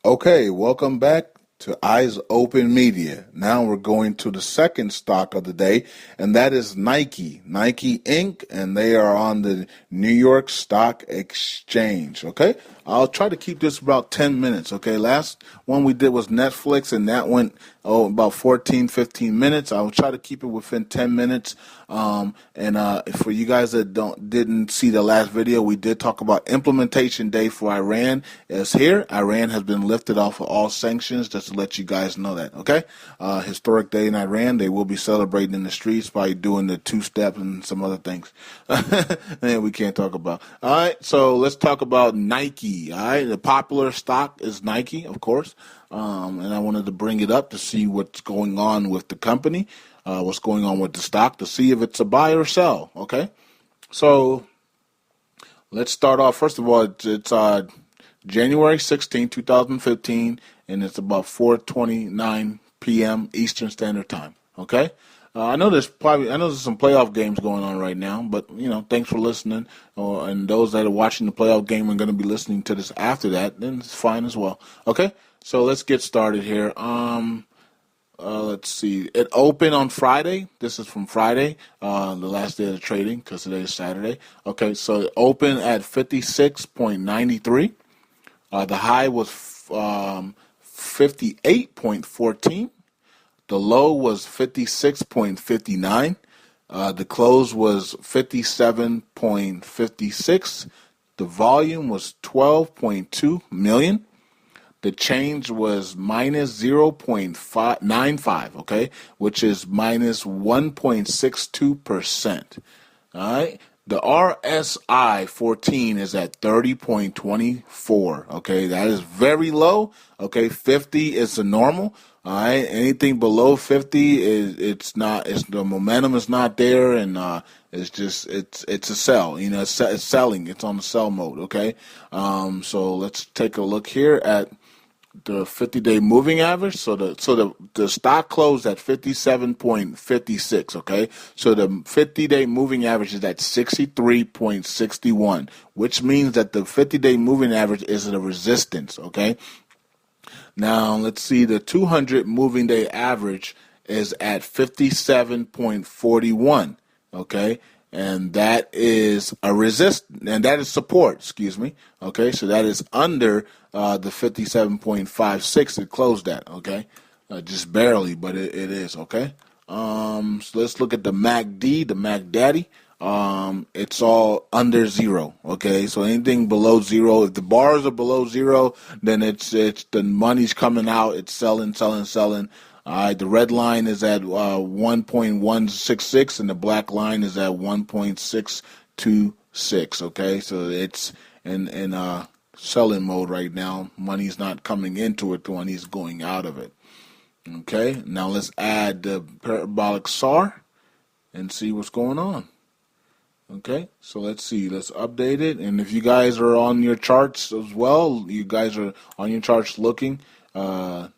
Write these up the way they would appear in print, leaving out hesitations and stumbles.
Okay, welcome back to Eyes Open Media. Now we're going to the second stock of the day, and that is Nike Inc., and they are on the New York Stock Exchange. Okay, I'll try to keep this about 10 minutes. Okay, last one we did was Netflix, and that went about 14, 15 minutes. I will try to keep it within 10 minutes. For you guys that didn't see the last video, we did talk about implementation day for Iran is here. Iran has been lifted off of all sanctions, just to let you guys know that. Okay, historic day in Iran. They will be celebrating in the streets by doing the two-step and some other things. And we can't talk about. All right, so let's talk about Nike. All right, the popular stock is Nike, of course. And I wanted to bring it up to see what's going on with the company, what's going on with the stock, to see if it's a buy or sell. Okay, so let's start off. First of all, it's January 16, 2015, and it's about 4:29 p.m. Eastern Standard Time. Okay, I know there's some playoff games going on right now, but thanks for listening. And those that are watching the playoff game are going to be listening to this after that, then it's fine as well. Okay. So let's get started here. Let's see. It opened on Friday. This is from Friday, the last day of the trading, because today is Saturday. Okay, so it opened at 56.93. The high was 58.14. The low was 56.59. The close was 57.56. The volume was 12.2 million. The change was minus 0.95, okay, which is minus 1.62%. All right. The RSI 14 is at 30.24. Okay, that is very low. Okay, 50 is the normal. All right, anything below 50 it's the momentum is not there, and it's a sell. It's selling. It's on the sell mode. Okay, so let's take a look here at the 50-day moving average. So the stock closed at 57.56. Okay, so the 50-day moving average is at 63.61, which means that the 50-day moving average is a resistance. Okay, now let's see, the 200 moving day average is at 57.41. Okay. And that is support, excuse me. Okay, so that is under the 57.56 it closed at, okay? Just barely, but it is, okay? So let's look at the MACD, the MACDaddy. It's all under zero, okay? So anything below zero, if the bars are below zero, then it's the money's coming out, it's selling. The red line is at 1.166, and the black line is at 1.626. Okay, so it's in selling mode right now. Money's not coming into it; money's going out of it. Okay, now let's add the parabolic SAR and see what's going on. Okay, so let's see. Let's update it. And if you guys are on your charts as well, you guys are on your charts looking. You're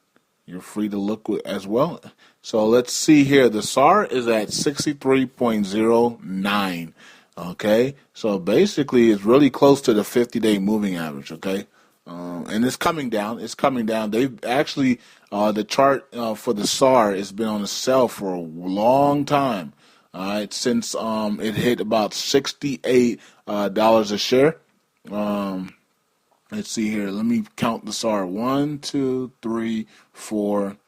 free to look as well. So let's see here. The SAR is at 63.09. Okay, so basically it's really close to the 50-day moving average. Okay, and it's coming down. They've actually the chart for the SAR has been on a sell for a long time. All right, since it hit about $68 a share. Let's see here. Let me count the SAR. 1, 2, 3, 4,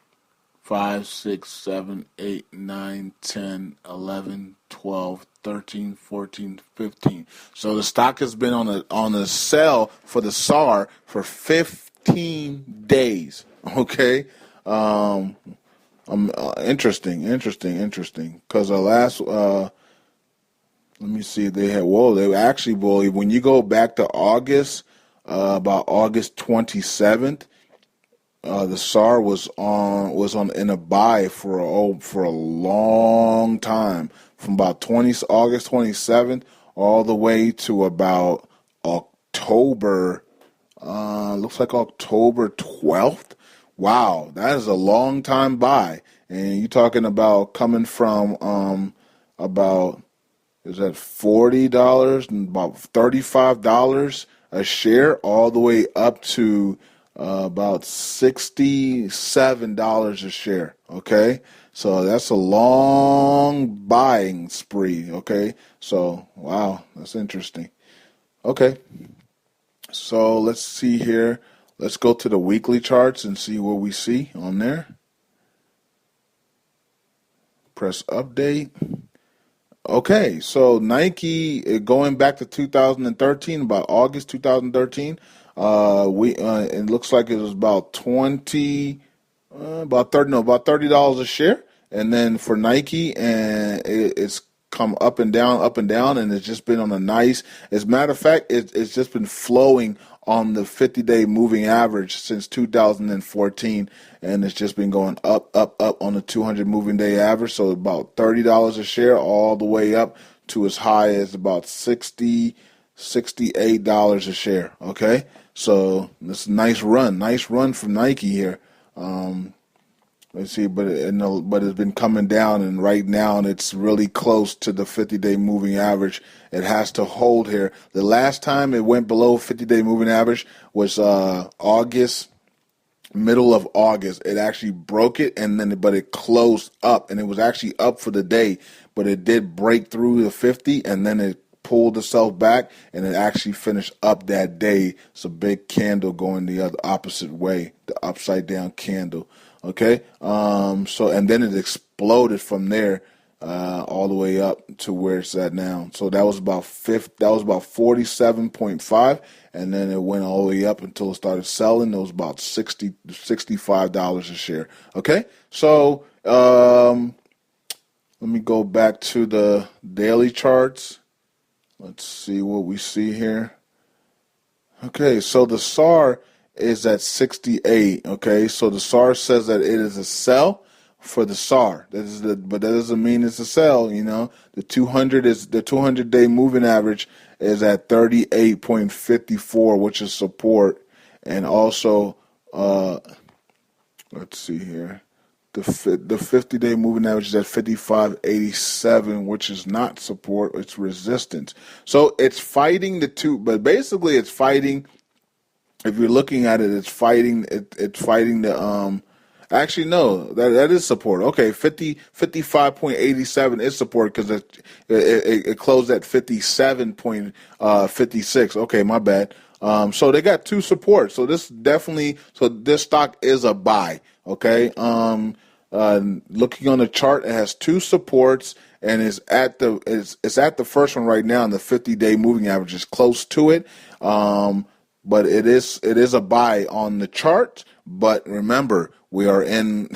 5, 6, 7, 8, 9, 10, 11, 12, 13, 14, 15. So the stock has been on a sell for the SAR for 15 days. Okay. Interesting. Because the last let me see. They actually, boy, when you go back to August. About August 27th, the SAR was in a buy for a long time, from about August 27th all the way to about October. Looks like October 12th. Wow, that is a long time buy, and you're talking about coming from about, is that $40 and about $35 a share, all the way up to about $67 a share. Okay, so that's a long buying spree. Okay, so wow, that's interesting. Okay, so let's see here. Let's go to the weekly charts and see what we see on there. Press update. Okay, so Nike, going back to 2013, about August 2013, we it looks like it was about 20, about 30, no, about $30 a share, and then for Nike, and it's come up and down, and it's just been on a nice. As a matter of fact, it's just been flowing on the 50-day moving average since 2014, and it's just been going up, up, up on the 200 moving day average. So about $30 a share, all the way up to as high as about $68 a share. Okay, so this nice run from Nike here. Let's see, but it's been coming down, and right now it's really close to the 50-day moving average. It has to hold here. The last time it went below 50-day moving average was middle of August. It actually broke it, but it closed up, and it was actually up for the day, but it did break through the 50, and then it pulled itself back, and it actually finished up that day. It's a big candle going the other opposite way, the upside down candle. Okay, so and then it exploded from there all the way up to where it's at now. So that was about 47.5, and then it went all the way up until it started selling. It was about $65 a share. Okay, so let me go back to the daily charts. Let's see what we see here. Okay, so the SAR is at 68. Okay, so the SAR says that it is a sell for the SAR. But that doesn't mean it's a sell. You know, the 200-day moving average is at 38.54, which is support, and also let's see here. The 50-day moving average is at 55.87, which is not support, it's resistance. So it's fighting the two, but basically it's fighting. If you're looking at it, it's fighting. It's fighting the. Actually, no, that is support. Okay, 55.87 is support because it closed at 57.56. Okay, my bad. So they got two supports. So this stock is a buy. Okay. Looking on the chart, it has two supports, and it's at the first one right now, and the 50-day moving average is close to it. But it is a buy on the chart. But remember, we are in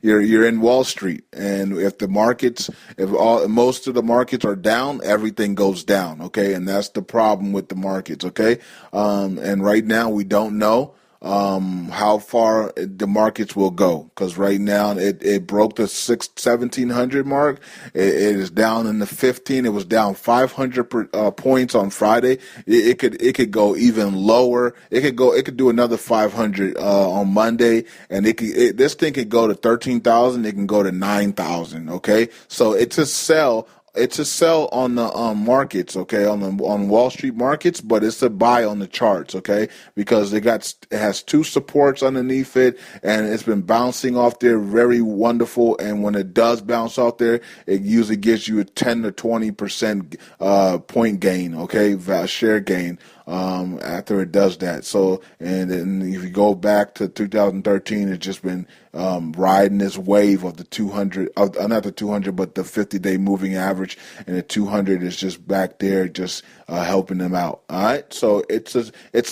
you're in Wall Street, and if most of the markets are down, everything goes down. Okay, and that's the problem with the markets. Okay, and right now we don't know how far the markets will go, because right now it broke the 1700 mark. It is down in the 15. It was down 500 points on Friday. It could go even lower. It could do another 500 on Monday, and this thing could go to 13,000. It can go to 9,000. Okay, so it's a sell. It's a sell on the markets, okay, on Wall Street markets, but it's a buy on the charts, okay, because it has two supports underneath it, and it's been bouncing off there very wonderful. And when it does bounce off there, it usually gives you a 10 to 20% point gain, okay, share gain after it does that. So, and then if you go back to 2013, it's just been riding this wave of the 200, not the 200, but the 50-day moving average, and the 200 is just back there, just helping them out. All right, so it's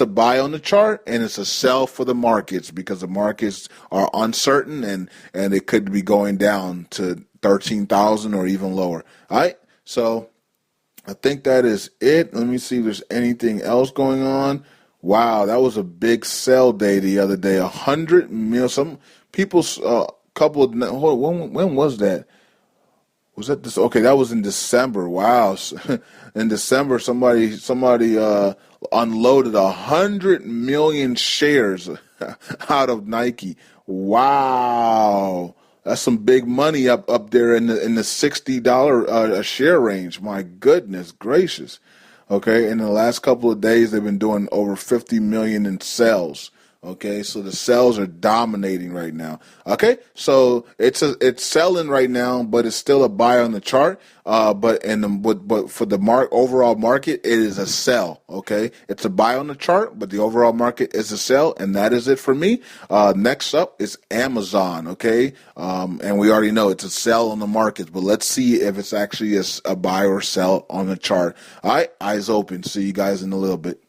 a buy on the chart, and it's a sell for the markets, because the markets are uncertain, and it could be going down to 13,000 or even lower. All right, so I think that is it. Let me see if there's anything else going on. Wow, that was a big sell day the other day. 100 mil. Some people, couple of, when was that? Was that this? Okay, that was in December. Wow, in December, somebody unloaded 100 million shares out of Nike. Wow. That's some big money up there in the $60 a share range. My goodness gracious. Okay, in the last couple of days, they've been doing over 50 million in sales. Okay, so the sells are dominating right now. Okay, so it's selling right now, but it's still a buy on the chart. But for the overall market, it is a sell. Okay, it's a buy on the chart, but the overall market is a sell, and that is it for me. Next up is Amazon. Okay, and we already know it's a sell on the market, but let's see if it's actually a buy or sell on the chart. All right, eyes open. See you guys in a little bit.